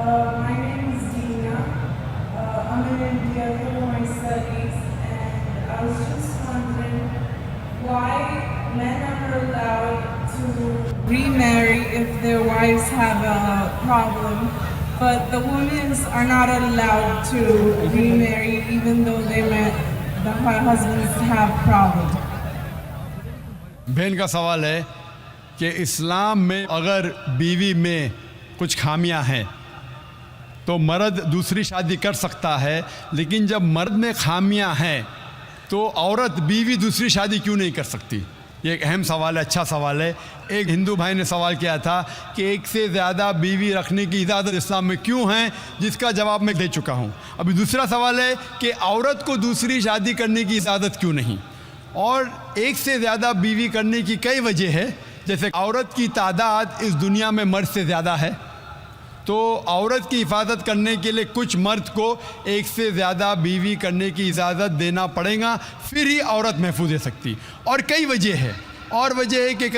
My name is Dina. I'm in India for my studies, and I was just wondering why men are allowed to remarry if their wives have a problem, but the women are not allowed to remarry even though the husbands have problems. बहन का सवाल है कि इस्लाम में अगर बीवी में कुछ खामियां हैं तो मर्द दूसरी शादी कर सकता है, लेकिन जब मर्द में खामियां हैं तो औरत बीवी दूसरी शादी क्यों नहीं कर सकती? ये एक अहम सवाल है, अच्छा सवाल है। एक हिंदू भाई ने सवाल किया था कि एक से ज़्यादा बीवी रखने की इजाज़त इस्लाम में क्यों है, जिसका जवाब मैं दे चुका हूँ। अभी दूसरा सवाल है कि औरत को दूसरी शादी करने की इजाज़त क्यों नहीं, और एक से ज़्यादा बीवी करने की कई वजह है। जैसे औरत की तादाद इस दुनिया में मर्द से ज़्यादा है, तो औरत की हिफाजत करने के लिए कुछ मर्द को एक से ज़्यादा बीवी करने की इजाज़त देना पड़ेगा, फिर ही औरत महफूज रह सकती। और कई वजह है, और वजह है कि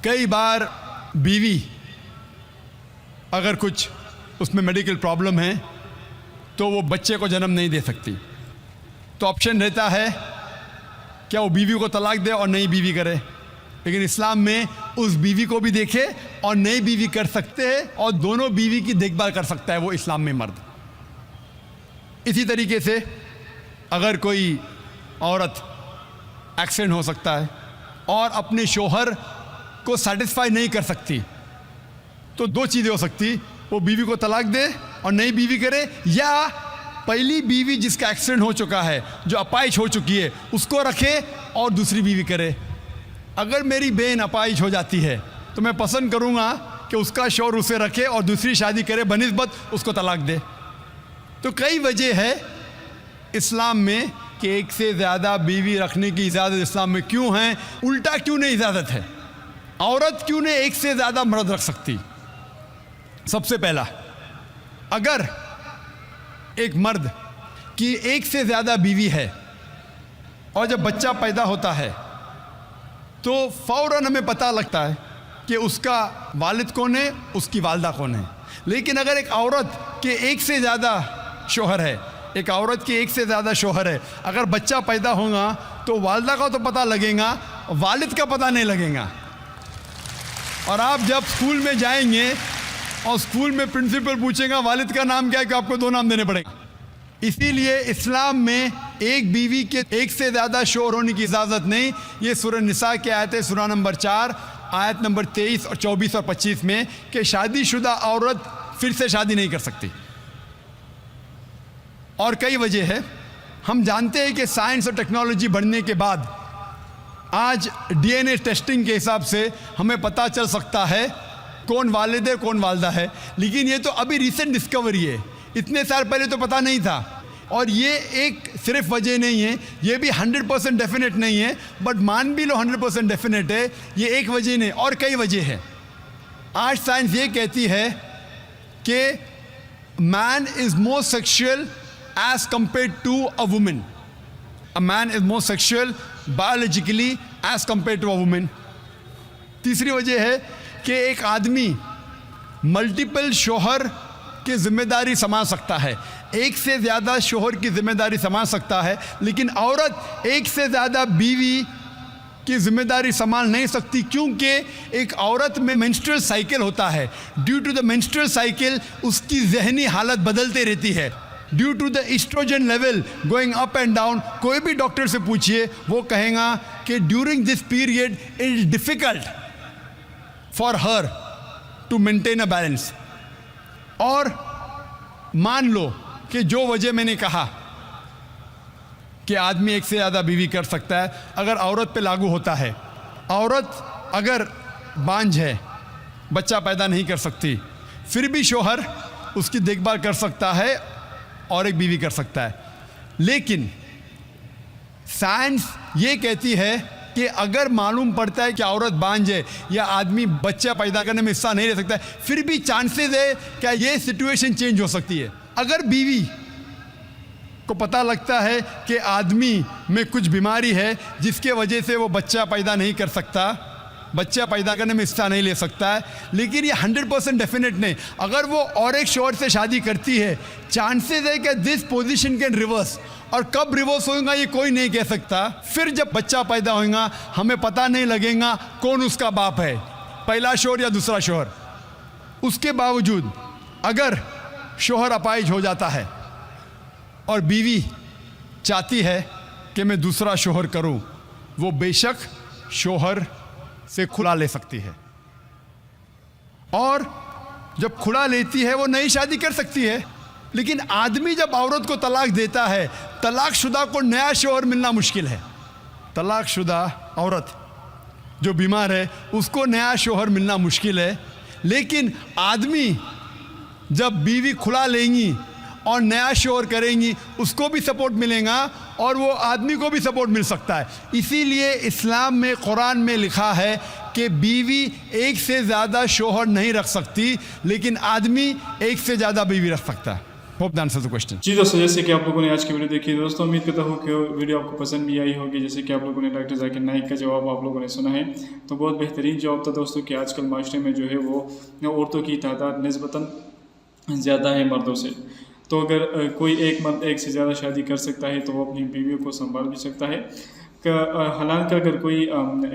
कई बार बीवी अगर कुछ उसमें मेडिकल प्रॉब्लम है तो वो बच्चे को जन्म नहीं दे सकती, तो ऑप्शन रहता है क्या वो बीवी को तलाक दे और नई बीवी करे। लेकिन इस्लाम में उस बीवी को भी देखे और नई बीवी कर सकते हैं, और दोनों बीवी की देखभाल कर सकता है वो इस्लाम में मर्द। इसी तरीके से अगर कोई औरत एक्सीडेंट हो सकता है और अपने शोहर को सेटिस्फाई नहीं कर सकती, तो दो चीज़ें हो सकती, वो बीवी को तलाक दे और नई बीवी करे, या पहली बीवी जिसका एक्सीडेंट हो चुका है, जो अपाहिज हो चुकी है, उसको रखे और दूसरी बीवी करे। अगर मेरी बहन अपाहिज हो जाती है तो मैं पसंद करूँगा कि उसका शौहर उसे रखे और दूसरी शादी करे बनिस्बत उसको तलाक दे। तो कई वजह है इस्लाम में कि एक से ज़्यादा बीवी रखने की इजाज़त इस्लाम में क्यों है, उल्टा क्यों नहीं इजाज़त है, औरत क्यों नहीं एक से ज़्यादा मर्द रख सकती। सबसे पहला, अगर एक मर्द की एक से ज़्यादा बीवी है और जब बच्चा पैदा होता है तो फ़ौरन हमें पता लगता है कि उसका वालिद कौन है, उसकी वालदा कौन है। लेकिन अगर एक औरत के एक से ज़्यादा शौहर है, एक औरत के एक से ज़्यादा शौहर है, अगर बच्चा पैदा होगा तो वालदा का तो पता लगेगा, वालिद का पता नहीं लगेगा। और आप जब स्कूल में जाएंगे और स्कूल में प्रिंसिपल पूछेगा वालिद का नाम क्या है, कि आपको दो नाम देने पड़ेंगे। इसीलिए इस्लाम में एक बीवी के एक से ज़्यादा शौहर होने की इजाज़त नहीं। ये सूरह निसा की आयत है, सूरह नंबर 4 आयत नंबर 23 और 24 और 25 में, कि शादीशुदा औरत फिर से शादी नहीं कर सकती। और कई वजह है। हम जानते हैं कि साइंस और टेक्नोलॉजी बढ़ने के बाद आज डीएनए टेस्टिंग के हिसाब से हमें पता चल सकता है कौन वालिद है कौन वालदा है, लेकिन ये तो अभी रिसेंट डिस्कवरी है, इतने साल पहले तो पता नहीं था। और ये एक सिर्फ वजह नहीं है, ये भी 100% डेफिनेट नहीं है, बट मान भी लो 100% डेफिनेट है, ये एक वजह नहीं और कई वजह है। आज साइंस ये कहती है कि man is more sexual as compare to a women, a man is more sexual biologically as compare to a women. तीसरी वजह है कि एक आदमी मल्टीपल शौहर की जिम्मेदारी संभाल सकता है, एक से ज़्यादा शौहर की जिम्मेदारी संभाल सकता है, लेकिन औरत एक से ज़्यादा बीवी की जिम्मेदारी संभाल नहीं सकती, क्योंकि एक औरत में मेंस्ट्रुअल साइकिल होता है। Due to the menstrual cycle उसकी जहनी हालत बदलते रहती है, due to the estrogen level going up and down. कोई भी डॉक्टर से पूछिए, वो कहेगा कि during this period it is difficult for her to maintain a balance. और मान लो कि जो वजह मैंने कहा कि आदमी एक से ज़्यादा बीवी कर सकता है, अगर औरत पे लागू होता है, औरत अगर बांझ है, बच्चा पैदा नहीं कर सकती, फिर भी शौहर उसकी देखभाल कर सकता है और एक बीवी कर सकता है। लेकिन साइंस ये कहती है कि अगर मालूम पड़ता है कि औरत बांझ है या आदमी बच्चा पैदा करने में हिस्सा नहीं ले सकता है, फिर भी चांसेस है कि ये सिचुएशन चेंज हो सकती है। अगर बीवी को पता लगता है कि आदमी में कुछ बीमारी है जिसके वजह से वो बच्चा पैदा नहीं कर सकता, बच्चा पैदा करने में हिस्सा नहीं ले सकता है, लेकिन ये 100% डेफिनेट नहीं। अगर वो और एक शौहर से शादी करती है, चांसेस है कि दिस पोजीशन कैन रिवर्स, और कब रिवर्स होगा ये कोई नहीं कह सकता। फिर जब बच्चा पैदा होगा हमें पता नहीं लगेगा कौन उसका बाप है, पहला शौहर या दूसरा शौहर। उसके बावजूद अगर शौहर अपाहिज हो जाता है और बीवी चाहती है कि मैं दूसरा शौहर करूं, वो बेशक शौहर से खुला ले सकती है, और जब खुला लेती है वो नई शादी कर सकती है। लेकिन आदमी जब औरत को तलाक देता है, तलाकशुदा को नया शौहर मिलना मुश्किल है। तलाकशुदा औरत जो बीमार है उसको नया शौहर मिलना मुश्किल है, लेकिन आदमी जब बीवी खुला लेंगी और नया शौहर करेंगी उसको भी सपोर्ट मिलेगा और वो आदमी को भी सपोर्ट मिल सकता है। इसीलिए इस्लाम में, कुरान में लिखा है कि बीवी एक से ज़्यादा शौहर नहीं रख सकती, लेकिन आदमी एक से ज़्यादा बीवी रख सकता है। Hope that answers the question. जी दोस्तों, जैसे कि आप लोगों ने आज की वीडियो देखी, दोस्तों उम्मीद करता हूँ कि वीडियो आपको पसंद भी आई होगी। जैसे कि आप लोगों ने डॉक्टर जाकिर नाइक का जवाब आप लोगों ने सुना है, तो बहुत बेहतरीन जवाब था दोस्तों कि आजकल माशरे में जो है वो औरतों की तादाद निस्बतन ज़्यादा है मर्दों से। तो अगर कोई एक मर्द एक से ज़्यादा शादी कर सकता है तो वो अपनी बीवियों को संभाल भी सकता है। हालांकि अगर कोई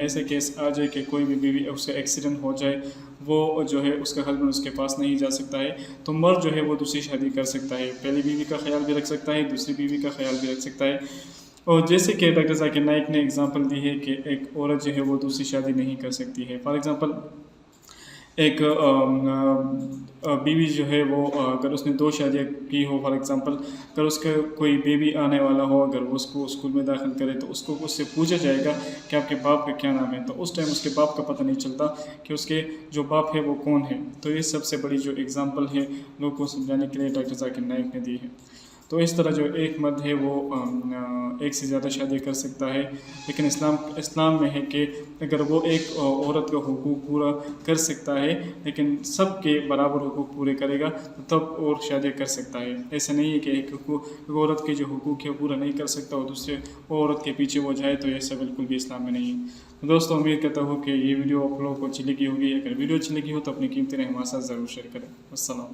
ऐसे केस आ जाए कि कोई भी बीवी उसका एक्सीडेंट हो जाए, वो जो है उसका हस्बैंड उसके पास नहीं जा सकता है, तो मर्द जो है वो दूसरी शादी कर सकता है। पहली बीवी का ख्याल भी रख सकता है, दूसरी बीवी का ख्याल भी रख सकता है। और जैसे कि डॉक्टर जाकिर नाइक ने एग्जांपल दी है कि एक औरत जो है वो दूसरी शादी नहीं कर सकती है। फॉर एग्ज़ाम्पल एक बीवी जो है वो अगर उसने 2 शादियाँ की हो, फॉर एग्ज़ाम्पल अगर उसका कोई बेबी आने वाला हो, अगर वो उसको स्कूल में दाखिल करे तो उसको उससे पूछा जाएगा कि आपके बाप का क्या नाम है, तो उस टाइम उसके बाप का पता नहीं चलता कि उसके जो बाप है वो कौन है। तो ये सबसे बड़ी जो एग्ज़ाम्पल है लोगों को समझाने के लिए डॉक्टर जाकिर नाइक ने दी है। तो इस तरह जो एक मर्द है वो एक से ज़्यादा शादी कर सकता है, लेकिन इस्लाम में है कि अगर वो एक औरत का हुकूक पूरा कर सकता है लेकिन सब के बराबर हुकूक पूरे करेगा तो तब और शादी कर सकता है। ऐसा नहीं है कि एक औरत के जो हुकूक है पूरा नहीं कर सकता और दूसरे औरत के पीछे वो जाए, तो ऐसा बिल्कुल भी इस्लाम में नहीं है। तो दोस्तों उम्मीद करता हूँ कि ये वीडियो आप लोगों को अच्छी लगी होगी। अगर वीडियो अच्छी लगी हो तो अपनी कीमती राय हमारे साथ ज़रूर शेयर करें। अस्सलाम।